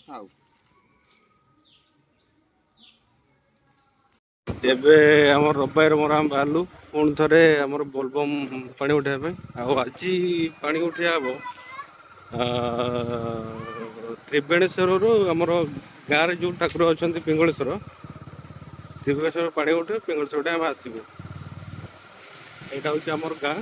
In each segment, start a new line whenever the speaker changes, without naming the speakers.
ଆଉ ଏବେ ଆମର ରବିବାର ମୋର ଆମେ ବାହାରିଲୁ ପୁଣି ଥରେ ଆମର ବୋଲବମ୍ ପାଣି ଉଠାଇବା ପାଇଁ। ଆଉ ଆଜି ପାଣି ଉଠିବା ହବ ତ୍ରିବେଣେଶ୍ୱରରୁ ଆମର ଗାଁରେ ଯେଉଁ ଠାକୁର ଅଛନ୍ତି ପିଙ୍ଗଳେଶ୍ୱର, ତ୍ରିବେଣେଶ୍ୱର ପାଣି ଉଠେଇ ପିଙ୍ଗଳେଶ୍ୱର ଆମେ ଆସିବୁ। ଏଇଟା ହେଉଛି ଆମର ଗାଁ।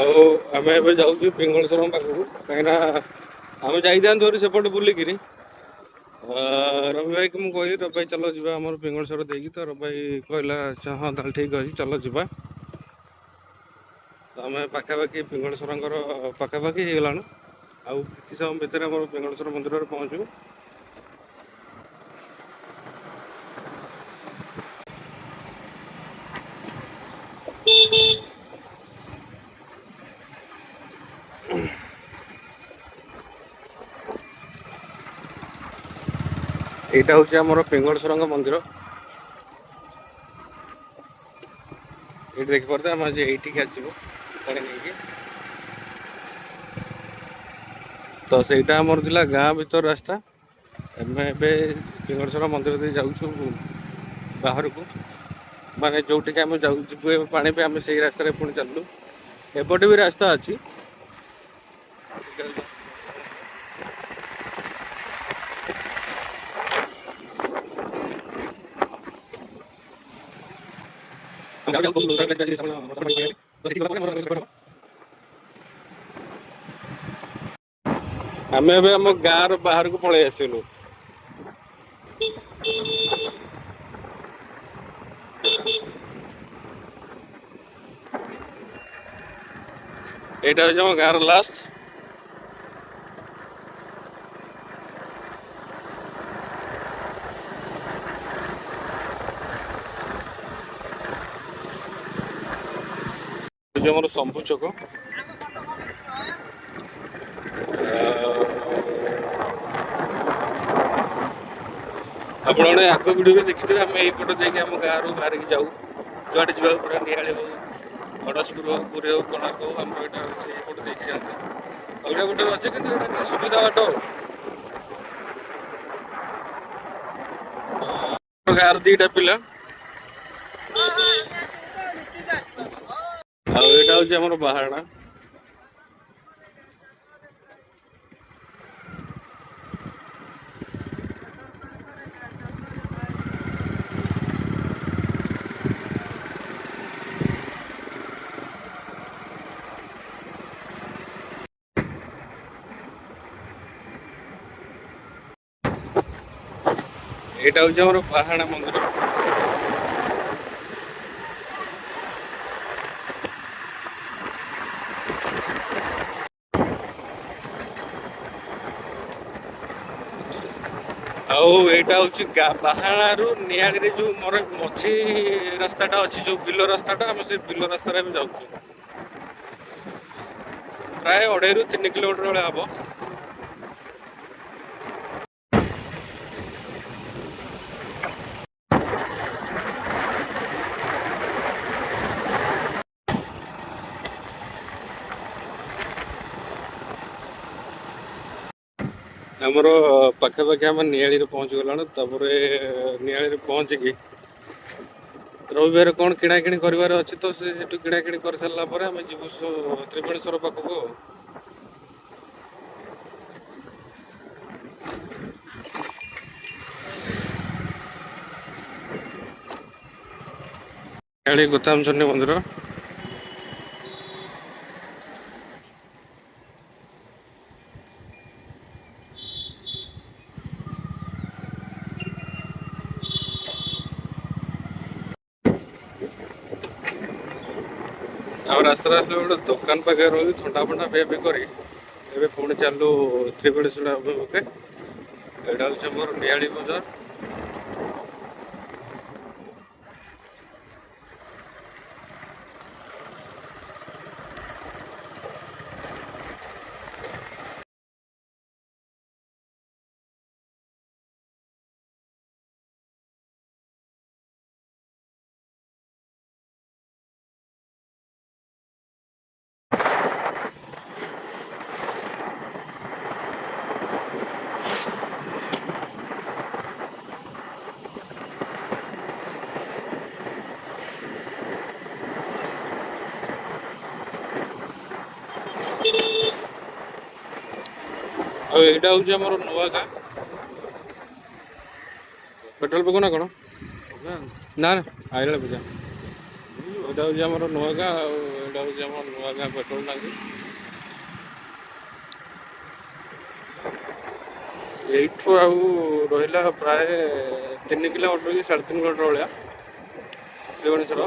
ଆଉ ଆମେ ଏବେ ଯାଉଛୁ ପିଙ୍ଗଳେଶ୍ୱର ପାଖକୁ, କାହିଁକିନା ଆମେ ଯାଇଥାନ୍ତୁ ହେରି ସେପଟେ ବୁଲିକିରି। ରବି ଭାଇକି ମୁଁ କହିଲି, ରବି ଭାଇ ଚାଲ ଯିବା ଆମର ପିଙ୍ଗଳେଶ୍ୱର ଦେଇକି। ତ ରବି ଭାଇ କହିଲା ଆଚ୍ଛା ହଁ ତାହେଲେ ଠିକ୍ ଅଛି ଚାଲ ଯିବା। ତ ଆମେ ପାଖାପାଖି ପିଙ୍ଗଳେଶ୍ୱରଙ୍କର ପାଖାପାଖି ହେଇଗଲାଣି। ଆଉ କିଛି ସମୟ ଭିତରେ ଆମର ପିଙ୍ଗଳେଶ୍ୱର ମନ୍ଦିରରେ ପହଞ୍ଚିବୁ। ଏଇଟା ହେଉଛି ଆମର ପିଙ୍ଗଳେଶ୍ୱରଙ୍କ ମନ୍ଦିର। ଏଇଠି ଦେଖିପାରୁଥିବେ ଆମେ ଆଜି ଏଇଠିକି ଆସିବୁ ପାଣି ନେଇକି। ତ ସେଇଟା ଆମର ଥିଲା ଗାଁ ଭିତର ରାସ୍ତା। ଆମେ ଏବେ ପିଙ୍ଗଳେଶ୍ୱର ମନ୍ଦିର ଦେଇ ଯାଉଛୁ ବାହାରକୁ। ମାନେ ଯୋଉଠିକି ଆମେ ଯିବୁ ଏବେ ପାଣି ପାଇଁ, ଆମେ ସେଇ ରାସ୍ତାରେ ପୁଣି ଚାଲିଲୁ। ଏପଟେ ବି ରାସ୍ତା ଅଛି। ଆମେ ଏବେ ଆମ ଗାଁର ବାହାରକୁ ପଳେଇ ଆସିଲୁ। ଏଇଟା ହେଉଛି ଆମ ଗାଁର ଲାଷ୍ଟ। ହେଉଛି ଆମର ଶମ୍ଭୁ ଛକ। ଆପଣମାନେ ଆଗ ଭିଡ଼ିଓରେ ଦେଖିଥିବେ ଆମେ ଏଇପଟ ଦେଇକି ଆମ ଗାଁରୁ ବାହାରିକି ଯାଉ। ଯୁଆଡ଼େ ଯିବାକୁ ପଡ଼େ, ନିଆଳି ହଉ, ଗଡ଼ଶପୁର ହଉ, ପୁରୀ ହଉ, କୋଣାର୍କ ହଉ, ଆମର ଏଇଟା ହେଉଛି ଏଇପଟ ଦେଇକି ଯାଆନ୍ତି। ଅଲଗା ଗୋଟେ ଅଛି କିନ୍ତୁ ଏଇଟା ଟିକେ ସୁବିଧା ବାଟ ଆଉ। ଗାଁର ଦିଟା ପିଲା। ଆଉ ଏଇଟା ହେଉଛି ଆମର ବାହାରଣା। ଏଇଟା ହେଉଛି ଆମର ବାହାରଣା ମନ୍ଦିର। ଆଉ ଏଇଟା ହେଉଛି ବାହାରଣାରୁ ନିଆଳିରେ ଯେଉଁ ମୋର ମଝି ରାସ୍ତାଟା ଅଛି, ଯେଉଁ ବିଲ ରାସ୍ତାଟା, ଆମେ ସେ ବିଲ ରାସ୍ତାରେ ଆମେ ଯାଉଛୁ। ପ୍ରାୟ 2.5ରୁ 3 କିଲୋମିଟର ଭଳିଆ ହବ। ଆମର ପାଖାପାଖି ଆମେ ନିଆଳିରେ ପହଞ୍ଚିଗଲାଣି। ତାପରେ ନିଆଳିରେ ପହଞ୍ଚିକି ରବିବାର କ'ଣ କିଣାକିଣି କରିବାର ଅଛି, ତ ସେଠୁ କିଣାକିଣି କରିସାରିଲା ପରେ ଆମେ ଯିବୁ ତ୍ରିବେଣେଶ୍ୱର ପାଖକୁ ଆଉ। ନିଆଳି ଗୋତାମଚଣ୍ଡୀ ମନ୍ଦିର। ଆଉ ରାସ୍ତାରେ ଆସିଲେ ଗୋଟେ ଦୋକାନ ପାଖରେ ରହି ଥଣ୍ଡା ଫଣ୍ଡା ପିଆ ପିଇ କରି ଏବେ ପୁଣି ଚାଲୁ ତ୍ରିବେଣେଶ୍ୱର ଅଭିମୁଖେ। ଏଇଟା ହେଉଛି ଆମର ନିଆଳି ବଜାର। ଆଉ ଏଇଟା ହେଉଛି ଆମର ନୂଆ ଗାଁ। ପେଟ୍ରୋଲ ପକାଉ ନା କ'ଣ? ନା ନା ଆଇଲା ପୂଜା। ଏଇଟା ହେଉଛି ଆମର ନୂଆ ଗାଁ। ଆଉ ଏଇଟା ହେଉଛି ଆମର ନୂଆ ଗାଁ ପେଟ୍ରୋଲ ଟାଙ୍କି। ଏଇଠୁ ଆଉ ରହିଲା ପ୍ରାୟ 3 କିଲୋମିଟର କି 3.5 କିଲୋମିଟର ଭଳିଆ ତ୍ରିବେଣେଶ୍ୱର।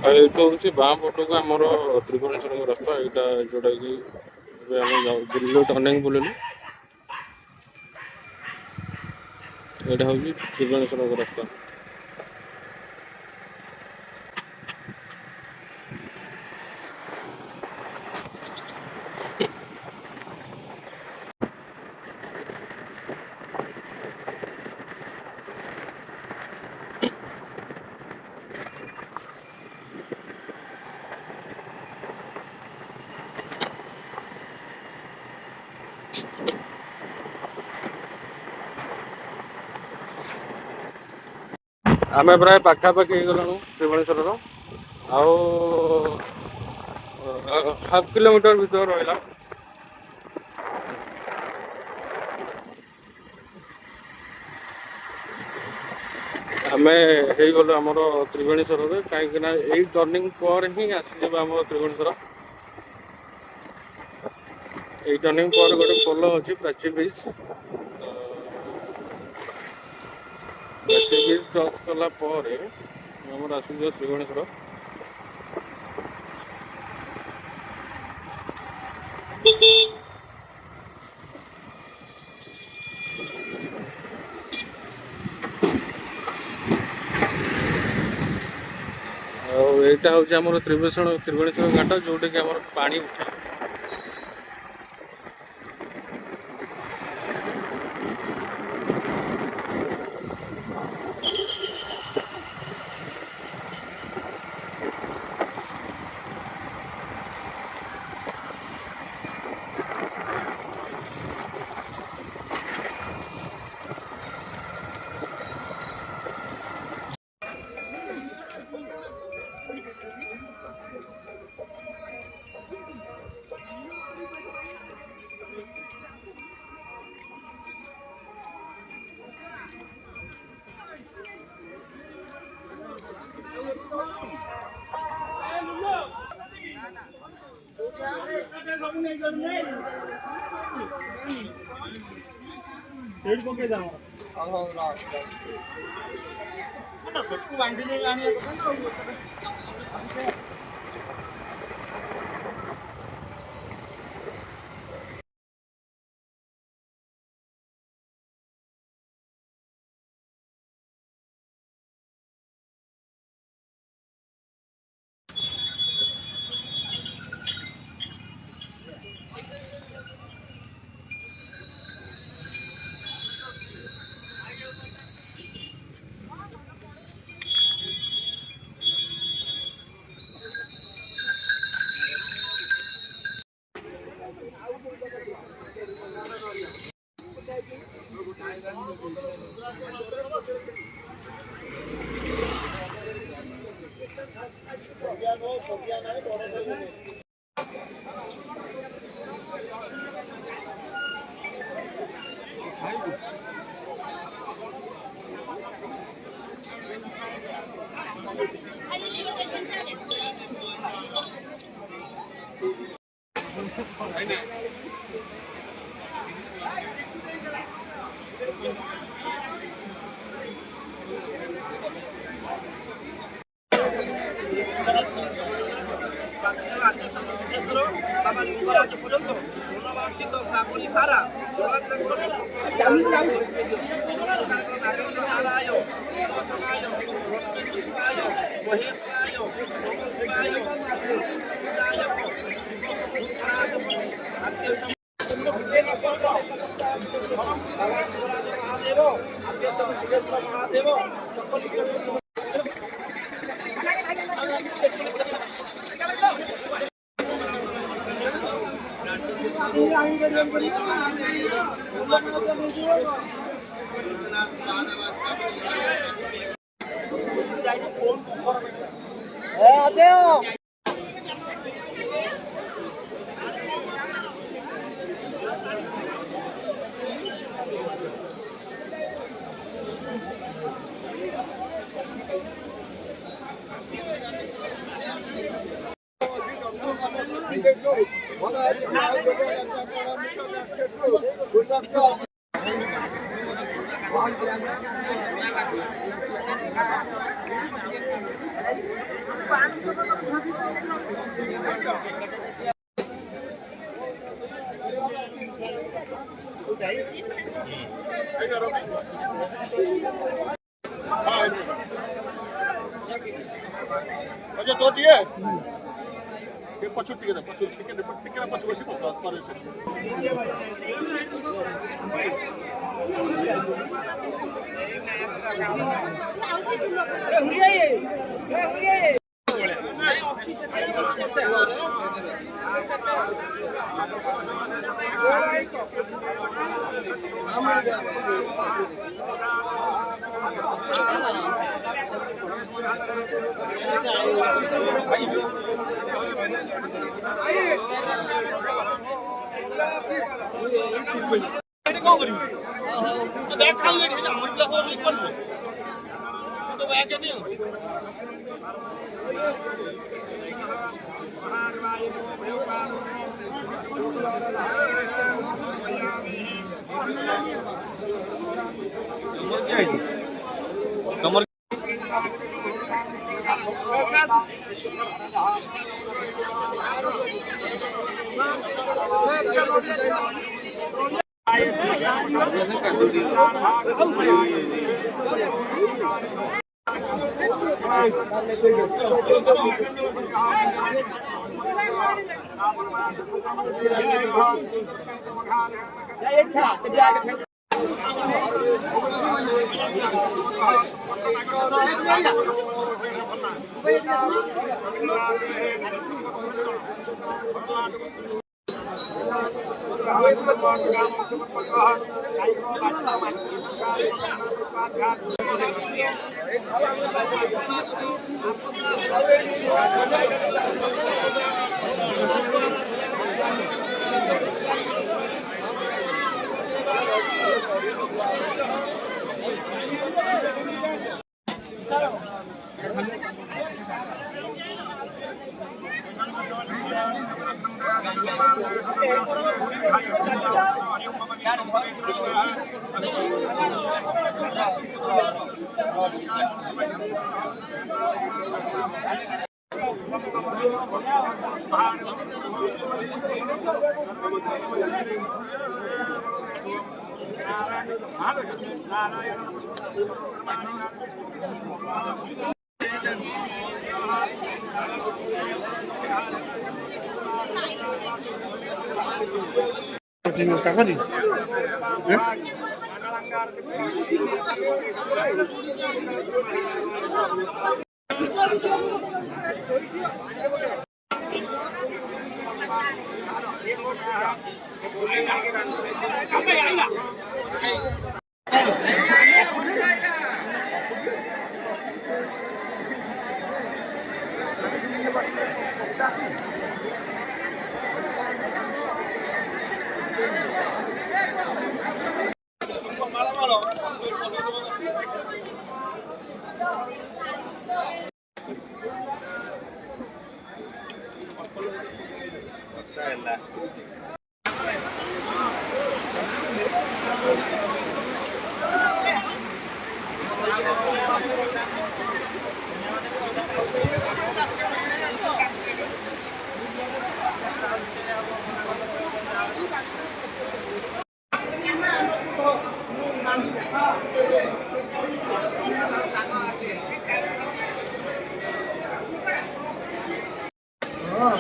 ଆଉ ଏଇଠୁ ହେଉଛି ବାଁ ପଟକୁ ଆମର ତ୍ରିବେଣେଶ୍ୱରଙ୍କ ରାସ୍ତା। ଏଇଟା ଯେଉଁଟାକି ଏବେ ଆମେ ବୁଲିଲୁ, ଟର୍ଣ୍ଣିଂ ବୁଲିଲୁ। ଏଇଟା ହେଉଛି ତ୍ରିବେଣେଶ୍ୱରଙ୍କ ରାସ୍ତା। ଆମେ ପ୍ରାୟ ପାଖାପାଖି ହେଇଗଲାଣୁ ତ୍ରିବେଣେଶ୍ୱରର। ଆଉ 1/2 କିଲୋମିଟର ଭିତରେ ରହିଲା। ଆମେ ହେଇଗଲୁ ଆମର ତ୍ରିବେଣେଶ୍ୱରରେ, କାହିଁକିନା ଏଇ ଟର୍ଣ୍ଣିଂ ପରେ ହିଁ ଆସିଯିବ ଆମର ତ୍ରିବେଣେଶ୍ୱର। ଏଇ ଟର୍ଣ୍ଣିଂ ପରେ ଗୋଟେ ପୋଲ ଅଛି, ପ୍ରାଚୀ ବ୍ରିଜ୍। ପ୍ରାଚୀ ବ୍ରିଜ୍ କ୍ରସ୍ କଲା ପରେ ଆମର ଆସିଯିବ ତ୍ରିବେଣେଶ୍ୱର। ଆଉ ଏଇଟା ହେଉଛି ଆମର ତ୍ରିବେଣେଶ୍ୱର ଘାଟ, ଯେଉଁଟାକି ଆମର ପାଣି ଉଠେ।
ଆଦ୍ୟ ସିଦ୍ଧେଶ୍ୱର ବାବା ଲିଙ୍ଗରାଜ ପର୍ଯ୍ୟନ୍ତ ମନବାଞ୍ଛିତ ଶ୍ରାବଣୀ ଧାରା ଜଗନ୍ନାଥଙ୍କର ନାଗେନ୍ଦ୍ର ନାରାୟ ଶିବଚନାୟ ଲକ୍ଷ୍ମୀ ଶିବାୟ ମହେଶ୍ଵରାୟ ନମ ଶିବାୟ ମହାଦେବ ଆଦ୍ୟ ସିଦ୍ଧେଶ୍ୱର ମହାଦେବ সকলিষ্ট अच्छा तो दिए ये पछुट टिके ना पछु बसी पर से
টাকা দিন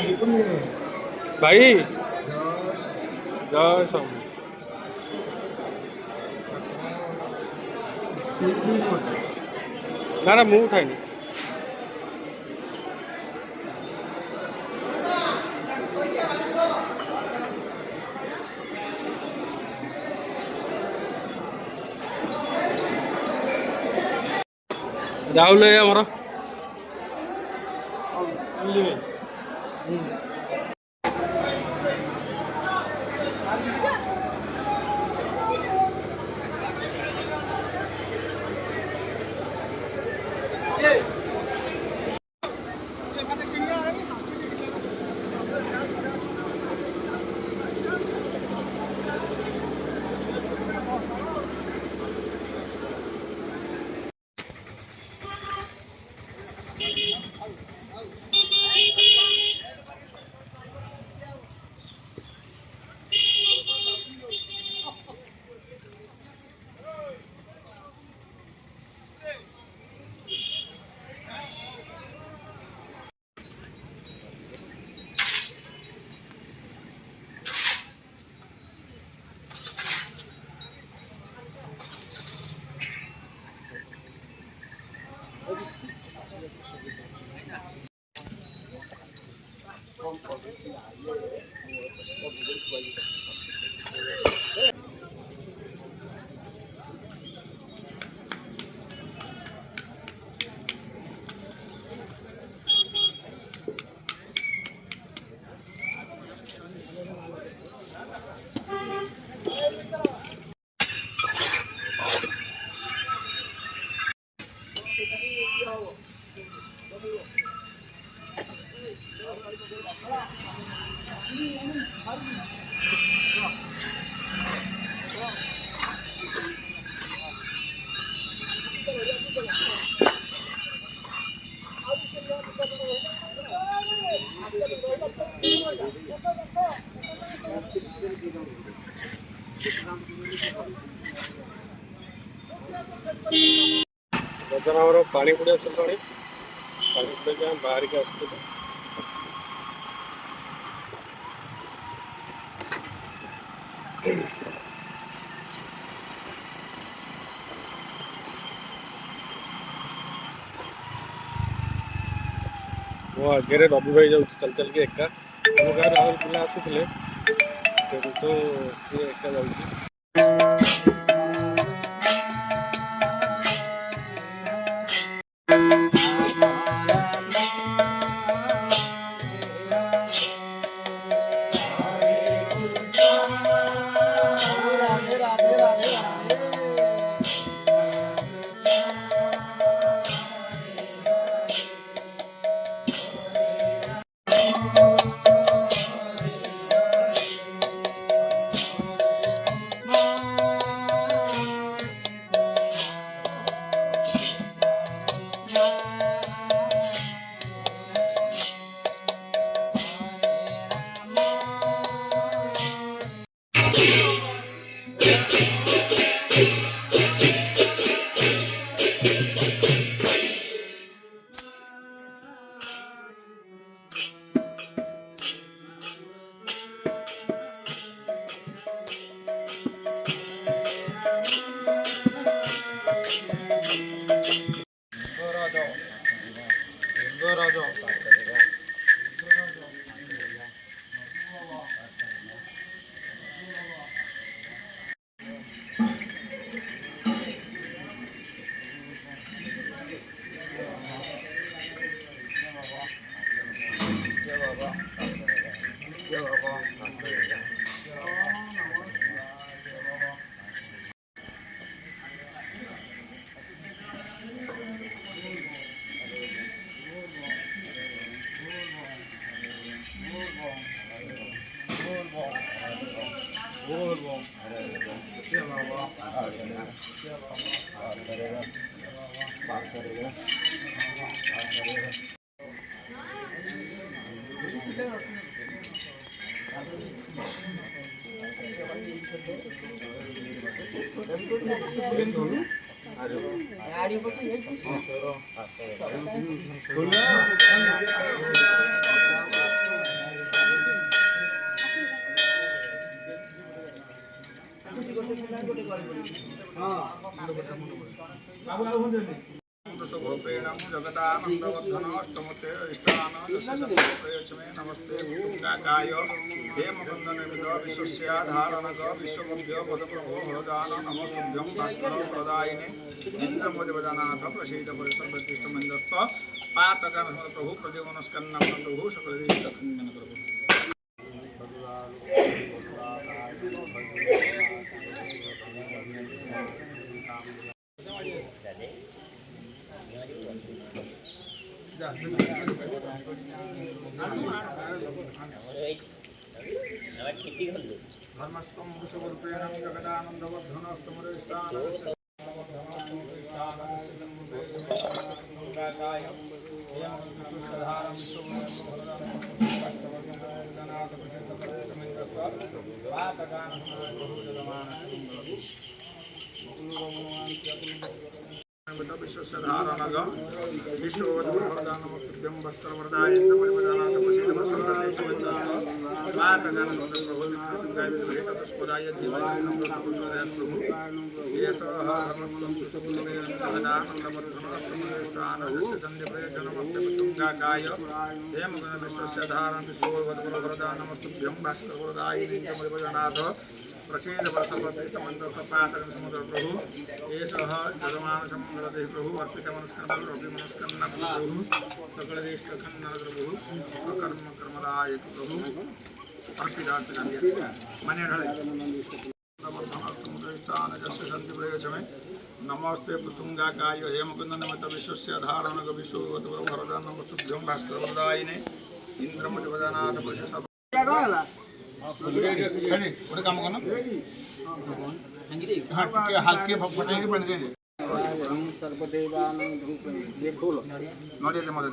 भाई जय स्वामी ना ना मुँह उठाएंगे राहुल है हमारा ବର୍ତ୍ତମାନ ଆମର ପାଣି ପଡ଼ି ଆସିଲାଣି ପାଣି ପଡ଼ିକି ଆମେ ବାହାରିକି ଆସିଥିଲୁ ମୋ ଆଗରେ ରବି ଭାଇ ଯାଉଛି ଚାଲି ଚାଲିକି ଏକା ଆମ ଗାଁରେ ଆହୁରି ପିଲା ଆସିଥିଲେ କିନ୍ତୁ ସିଏ ଏକା ଯାଉଛି
दशभूपेणं जगदानन्दवर्धन अष्टमते इष्टान प्रयचमे नमस्ते गाय हेमकुन्दनिमिद विश्वस्याधारणक विश्वबुद्ध्य पदप्रभो हरदान नमस्तुभ्यं भास्कर प्रदायिने इन्द्रमोदिवदनाथ प्रसीद परिसर्वतिष्ठमन्दस्त पातकन प्रभु प्रदेवनस्कन्नं प्रभु सकलदेशखण्डन प्रभु धर्मस्तम विश्वरूपेण जगदानंदवर्धन विश्वधारणग विश्ववद्वरदानमस्तुभ्यं वस्त्रवरदाय परिवदनाथ प्रसीदवसन्तदेशवन्दाय जीवनं प्रभु येषः धर्मत्वं जगदानन्दवर्धनस्तमरेष्टानस्य सन्धिप्रयोजनमस्तुङ्गाकाय हेमगुण विश्वस्यधारण विश्ववद्वरदानमस्तुभ्यं भास्करवरदाय परिवदनाथ प्रसीद वर्षप्रतिष्ठमन्तपातकं समुद्र प्रभु एषः जगमानसमङ्गलदेह प्रभु अर्पितमनस्कन्नं रविमनस्कन्नं प्रभु सकलदेशखण्डन प्रभु कर्म कर्मदाय प्रभु अर्पितार्पिताय मनेढळे समुद्रस्थानजस्य सन्धिप्रयोजमे नमस्ते पृथुङ्गाकाय हेमकुन्दनिमित्त विश्वस्य धारणग विश्ववद्वरदानमस्तुभ्यं भास्करवरदायिने इन्द्रमतिवदनाथ प्रशस्त ଗୋଟେ କାମ କର ଟିକେ ହାଲକେ ଫଟେଇକି ପାଣି ଦେଇଦେ ନଡ଼ିଆ ଦେ ମୋତେ